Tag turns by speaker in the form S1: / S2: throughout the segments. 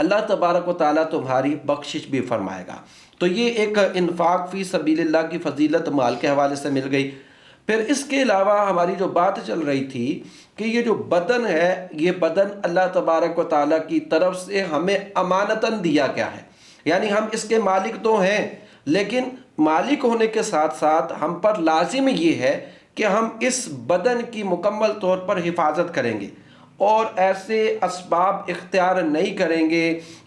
S1: اللہ تبارک و تعالیٰ تمہاری بخشش بھی فرمائے گا۔ تو یہ ایک انفاق فی سبیل اللہ کی فضیلت مال کے حوالے سے مل گئی۔ پھر اس کے علاوہ ہماری جو بات چل رہی تھی کہ یہ جو بدن ہے، یہ بدن اللہ تبارک و تعالیٰ کی طرف سے ہمیں امانتاً دیا گیا ہے، یعنی ہم اس کے مالک تو ہیں، لیکن مالک ہونے کے ساتھ ساتھ ہم پر لازم یہ ہے کہ ہم اس بدن کی مکمل طور پر حفاظت کریں گے اور ایسے اسباب اختیار نہیں کریں گے،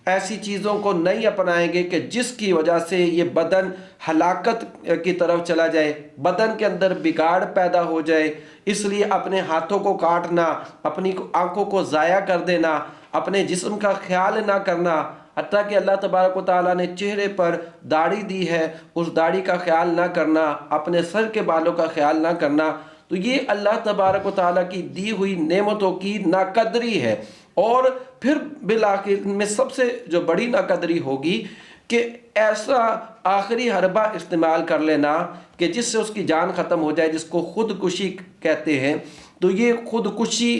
S1: ایسی چیزوں کو نہیں اپنائیں گے کہ جس کی وجہ سے یہ بدن ہلاکت کی طرف چلا جائے، بدن کے اندر بگاڑ پیدا ہو جائے۔ اس لیے اپنے ہاتھوں کو کاٹنا، اپنی آنکھوں کو ضائع کر دینا، اپنے جسم کا خیال نہ کرنا، حتیٰ کہ اللہ تبارک و تعالیٰ نے چہرے پر داڑھی دی ہے، اس داڑھی کا خیال نہ کرنا، اپنے سر کے بالوں کا خیال نہ کرنا، تو یہ اللہ تبارک و تعالیٰ کی دی ہوئی نعمتوں کی ناقدری ہے۔ اور پھر بالآخر میں سب سے جو بڑی ناقدری ہوگی کہ ایسا آخری حربہ استعمال کر لینا کہ جس سے اس کی جان ختم ہو جائے، جس کو خودکشی کہتے ہیں۔ تو یہ خودکشی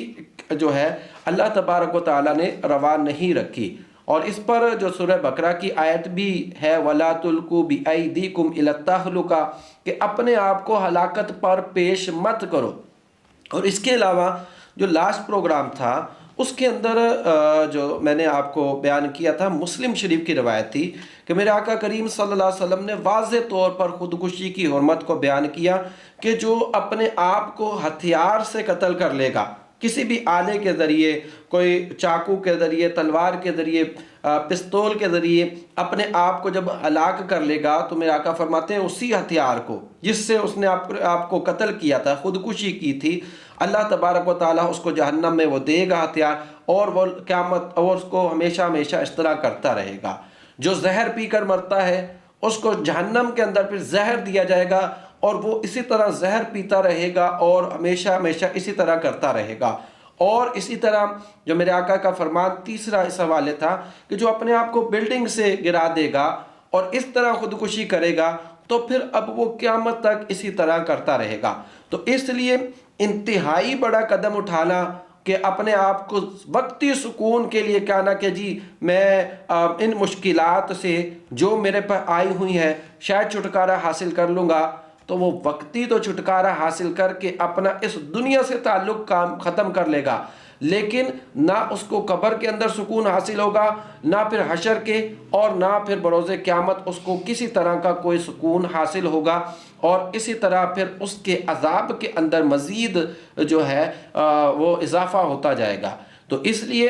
S1: جو ہے اللہ تبارک و تعالیٰ نے روا نہیں رکھی، اور اس پر جو سورہ بقرہ کی آیت بھی ہے وَلَا تُلْقُوا بِأَيْدِيكُمْ إِلَى التَّهْلُكَةِ، کہ اپنے آپ کو ہلاکت پر پیش مت کرو۔ اور اس کے علاوہ جو لاسٹ پروگرام تھا اس کے اندر جو میں نے آپ کو بیان کیا تھا، مسلم شریف کی روایت تھی کہ میرے آقا کریم صلی اللہ علیہ وسلم نے واضح طور پر خودکشی کی حرمت کو بیان کیا کہ جو اپنے آپ کو ہتھیار سے قتل کر لے گا، کسی بھی آلے کے ذریعے، کوئی چاقو کے ذریعے، تلوار کے ذریعے، پستول کے ذریعے اپنے آپ کو جب ہلاک کر لے گا، تو میرے آقا فرماتے ہیں اسی ہتھیار کو جس سے اس نے آپ کو قتل کیا تھا، خودکشی کی تھی، اللہ تبارک و تعالیٰ اس کو جہنم میں وہ دے گا ہتھیار، اور وہ قیامت اور اس کو ہمیشہ ہمیشہ اس طرح کرتا رہے گا۔ جو زہر پی کر مرتا ہے اس کو جہنم کے اندر پھر زہر دیا جائے گا، اور وہ اسی طرح زہر پیتا رہے گا اور ہمیشہ ہمیشہ اسی طرح کرتا رہے گا۔ اور اسی طرح جو میرے آقا کا فرمان تیسرا اس حوالے تھا کہ جو اپنے آپ کو بلڈنگ سے گرا دے گا اور اس طرح خودکشی کرے گا، تو پھر اب وہ قیامت تک اسی طرح کرتا رہے گا۔ تو اس لیے انتہائی بڑا قدم اٹھانا کہ اپنے آپ کو وقتی سکون کے لیے کہنا کہ جی میں ان مشکلات سے جو میرے پر آئی ہوئی ہیں شاید چھٹکارا حاصل کر لوں گا، تو وہ وقتی تو چھٹکارا حاصل کر کے اپنا اس دنیا سے تعلق ختم کر لے گا، لیکن نہ اس کو قبر کے اندر سکون حاصل ہوگا، نہ پھر حشر کے، اور نہ پھر بروز قیامت اس کو کسی طرح کا کوئی سکون حاصل ہوگا، اور اسی طرح پھر اس کے عذاب کے اندر مزید جو ہے وہ اضافہ ہوتا جائے گا۔ تو اس لیے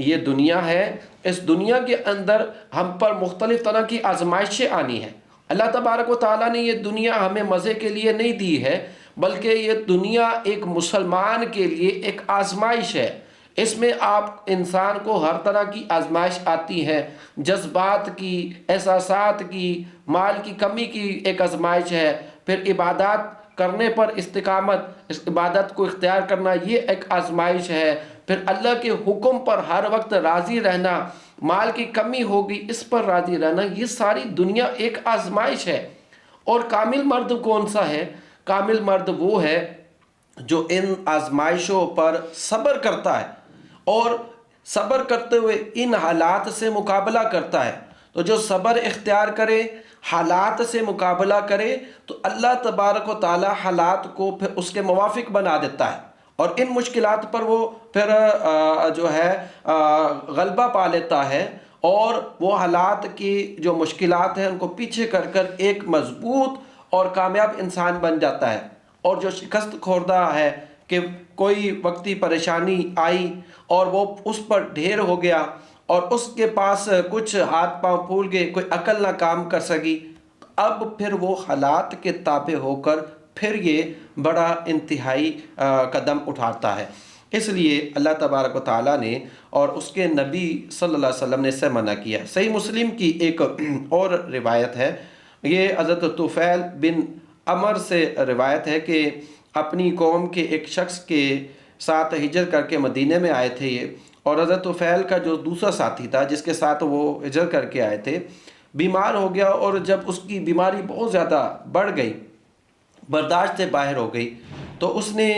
S1: یہ دنیا ہے، اس دنیا کے اندر ہم پر مختلف طرح کی آزمائشیں آنی ہیں۔ اللہ تبارک و تعالیٰ نے یہ دنیا ہمیں مزے کے لیے نہیں دی ہے، بلکہ یہ دنیا ایک مسلمان کے لیے ایک آزمائش ہے۔ اس میں آپ انسان کو ہر طرح کی آزمائش آتی ہے، جذبات کی، احساسات کی، مال کی کمی کی ایک آزمائش ہے، پھر عبادات کرنے پر استقامت، اس عبادت کو اختیار کرنا یہ ایک آزمائش ہے، پھر اللہ کے حکم پر ہر وقت راضی رہنا، مال کی کمی ہوگی اس پر راضی رہنا، یہ ساری دنیا ایک آزمائش ہے۔ اور کامل مرد کون سا ہے؟ کامل مرد وہ ہے جو ان آزمائشوں پر صبر کرتا ہے اور صبر کرتے ہوئے ان حالات سے مقابلہ کرتا ہے۔ تو جو صبر اختیار کرے، حالات سے مقابلہ کرے، تو اللہ تبارک و تعالی حالات کو پھر اس کے موافق بنا دیتا ہے، اور ان مشکلات پر وہ پھر جو ہے غلبہ پا لیتا ہے، اور وہ حالات کی جو مشکلات ہیں ان کو پیچھے کر کر ایک مضبوط اور کامیاب انسان بن جاتا ہے۔ اور جو شکست خوردہ ہے کہ کوئی وقتی پریشانی آئی اور وہ اس پر ڈھیر ہو گیا اور اس کے پاس کچھ ہاتھ پاؤں پھول گئے، کوئی عقل نہ کام کر سکی، اب پھر وہ حالات کے تابع ہو کر پھر یہ بڑا انتہائی قدم اٹھاتا ہے۔ اس لیے اللہ تبارک و تعالیٰ نے اور اس کے نبی صلی اللہ علیہ وسلم نے اس سے منع کیا۔ صحیح مسلم کی ایک اور روایت ہے، یہ حضرت طفیل بن عمر سے روایت ہے کہ اپنی قوم کے ایک شخص کے ساتھ ہجرت کر کے مدینے میں آئے تھے یہ، اور حضرت طفیل کا جو دوسرا ساتھی تھا جس کے ساتھ وہ ہجرت کر کے آئے تھے بیمار ہو گیا، اور جب اس کی بیماری بہت زیادہ بڑھ گئی، برداشت سے باہر ہو گئی، تو اس نے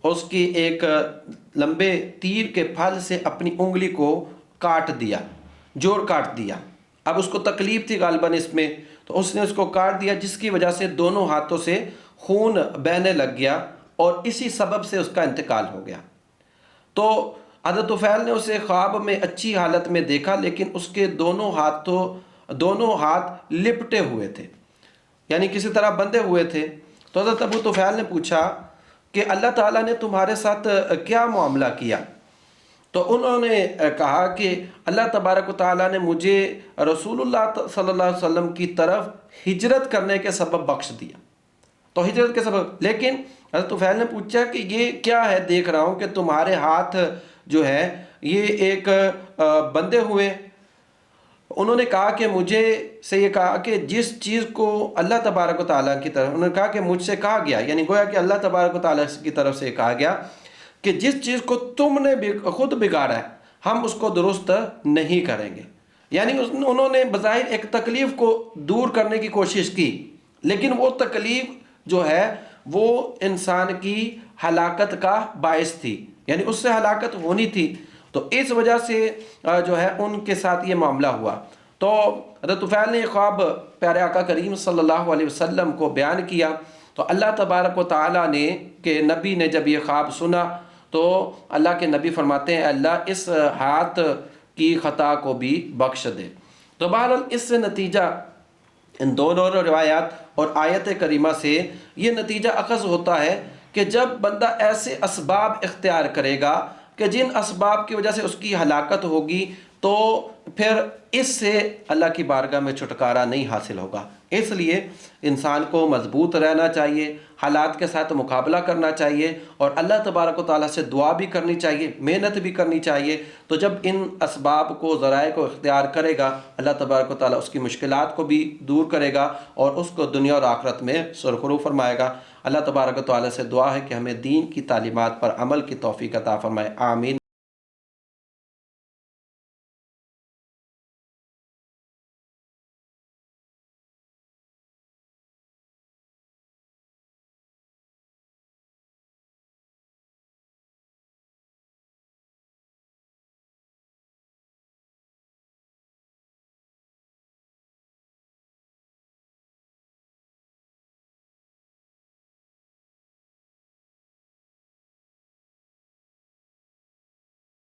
S1: اس کی ایک لمبے تیر کے پھل سے اپنی انگلی کو کاٹ دیا، جوڑ کاٹ دیا۔ اب اس کو تکلیف تھی غالباً اس میں، تو اس نے اس کو کاٹ دیا، جس کی وجہ سے دونوں ہاتھوں سے خون بہنے لگ گیا اور اسی سبب سے اس کا انتقال ہو گیا۔ تو حضرت طفیل نے اسے خواب میں اچھی حالت میں دیکھا، لیکن اس کے دونوں ہاتھ لپٹے ہوئے تھے، یعنی کسی طرح بندھے ہوئے تھے۔ تو حضرت ابو طفیل نے پوچھا کہ اللہ تعالیٰ نے تمہارے ساتھ کیا معاملہ کیا؟ تو انہوں نے کہا کہ اللہ تبارک و تعالیٰ نے مجھے رسول اللہ صلی اللہ علیہ وسلم کی طرف ہجرت کرنے کے سبب بخش دیا۔ تو ہجرت کے سبب، لیکن حضرت طفیل نے پوچھا کہ یہ کیا ہے، دیکھ رہا ہوں کہ تمہارے ہاتھ جو ہے یہ ایک بندھے ہوئے۔ انہوں نے کہا کہ مجھے سے یہ کہا کہ جس چیز کو اللہ تبارک و تعالیٰ کی طرف، انہوں نے کہا کہ مجھ سے کہا گیا، یعنی گویا کہ اللہ تبارک و تعالیٰ کی طرف سے کہا گیا کہ جس چیز کو تم نے خود بگاڑا ہے ہم اس کو درست نہیں کریں گے۔ یعنی انہوں نے بظاہر ایک تکلیف کو دور کرنے کی کوشش کی، لیکن وہ تکلیف جو ہے وہ انسان کی ہلاکت کا باعث تھی، یعنی اس سے ہلاکت ہونی تھی، تو اس وجہ سے جو ہے ان کے ساتھ یہ معاملہ ہوا۔ تو حضرت طفیل نے یہ خواب پیارے آقا کریم صلی اللہ علیہ وسلم کو بیان کیا، تو اللہ تبارک و تعالیٰ نے کہ نبی نے جب یہ خواب سنا تو اللہ کے نبی فرماتے ہیں اللہ اس ہاتھ کی خطا کو بھی بخش دے۔ تو بہرحال اس سے نتیجہ، ان دونوں روایات اور آیت کریمہ سے یہ نتیجہ اخذ ہوتا ہے کہ جب بندہ ایسے اسباب اختیار کرے گا کہ جن اسباب کی وجہ سے اس کی ہلاکت ہوگی، تو پھر اس سے اللہ کی بارگاہ میں چھٹکارا نہیں حاصل ہوگا۔ اس لیے انسان کو مضبوط رہنا چاہیے، حالات کے ساتھ مقابلہ کرنا چاہیے، اور اللہ تبارک و تعالیٰ سے دعا بھی کرنی چاہیے، محنت بھی کرنی چاہیے۔ تو جب ان اسباب کو، ذرائع کو اختیار کرے گا، اللہ تبارک و تعالیٰ اس کی مشکلات کو بھی دور کرے گا اور اس کو دنیا اور آخرت میں سرخرو فرمائے گا۔ اللہ تبارک و تعالیٰ سے دعا ہے کہ ہمیں دین کی تعلیمات پر عمل کی توفیق عطا فرمائے، آمین۔